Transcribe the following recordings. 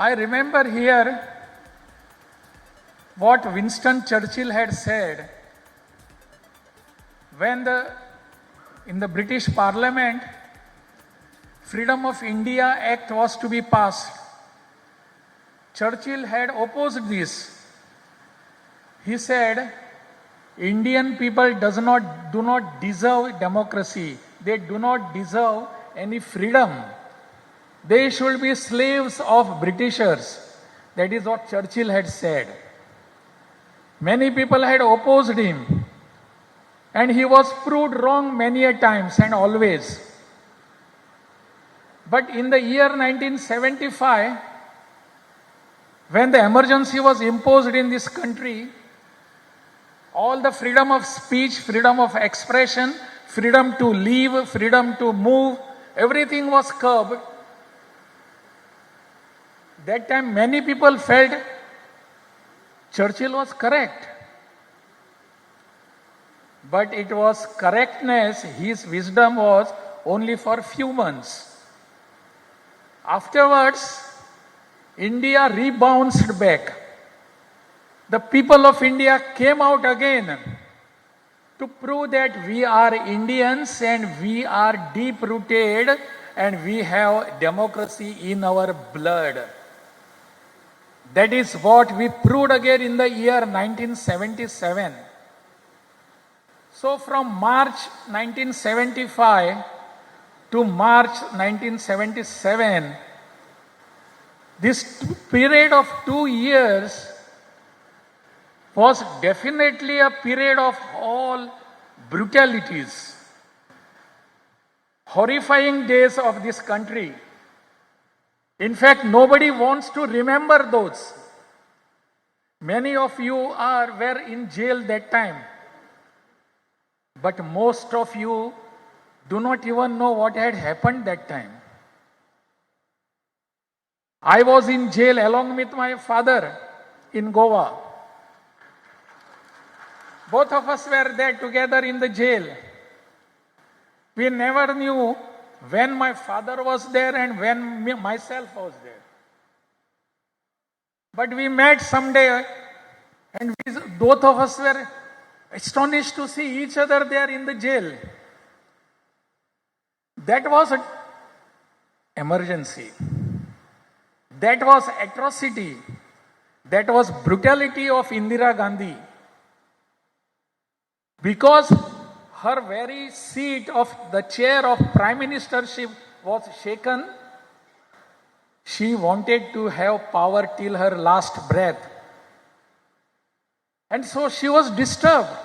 I remember here what Winston Churchill had said when in the British Parliament, Freedom of India Act was to be passed. Churchill had opposed this. He said, Indian people do not deserve democracy. They do not deserve any freedom. They should be slaves of Britishers. That is what Churchill had said. Many people had opposed him. And he was proved wrong many a times and always. But in the year 1975, when the emergency was imposed in this country, all the freedom of speech, freedom of expression, freedom to leave, freedom to move, everything was curbed. That time many people felt Churchill was correct. But it was correctness, his wisdom was only for few months. Afterwards, India rebounced back. The people of India came out again to prove that we are Indians and we are deep-rooted and we have democracy in our blood. That is what we proved again in the year 1977. So from March 1975 to March 1977, this period of 2 years was definitely a period of all brutalities, horrifying days of this country. In fact, nobody wants to remember those. Many of you were in jail that time. But most of you do not even know what had happened that time. I was in jail along with my father in Goa. Both of us were there together in the jail. We never knew when my father was there and when myself was there. But we met someday and both of us were astonished to see each other there in the jail. That was an emergency. That was atrocity. That was brutality of Indira Gandhi. Because her very seat of the chair of prime ministership was shaken, she wanted to have power till her last breath. And so she was disturbed.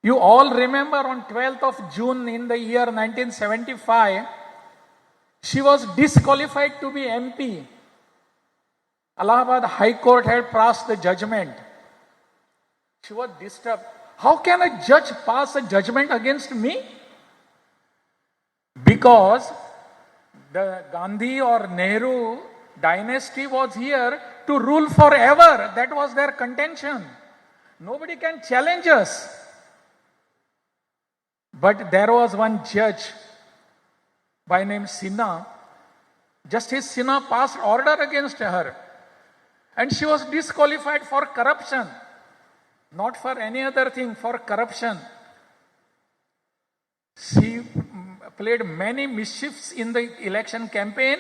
You all remember on 12th of June in the year 1975, she was disqualified to be MP. Allahabad High Court had passed the judgment. She was disturbed. How can a judge pass a judgment against me? Because the Gandhi or Nehru dynasty was here to rule forever. That was their contention. Nobody can challenge us. But there was one judge by name Sinha. Justice Sinha passed order against her. And she was disqualified for corruption. Not for any other thing, for corruption. She played many mischiefs in the election campaign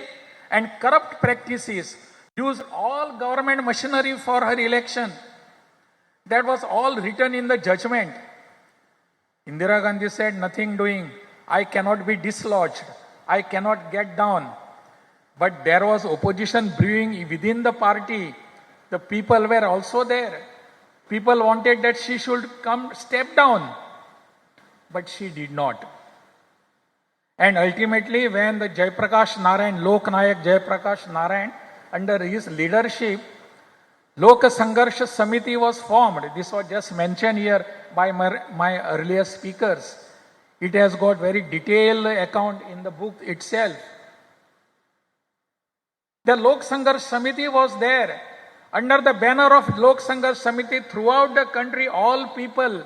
and corrupt practices, used all government machinery for her election. That was all written in the judgment. Indira Gandhi said, nothing doing. I cannot be dislodged. I cannot get down. But there was opposition brewing within the party. The people were also there. People wanted that she should step down. But she did not. And ultimately, when the Jayaprakash Narayan, Lok Nayak Jayaprakash Narayan, under his leadership, Lok Sangharsha Samiti was formed. This was just mentioned here by my earlier speakers. It has got very detailed account in the book itself. The Lok Sangharsh Samiti was there. Under the banner of Lok Sangharsh Samiti, throughout the country, all people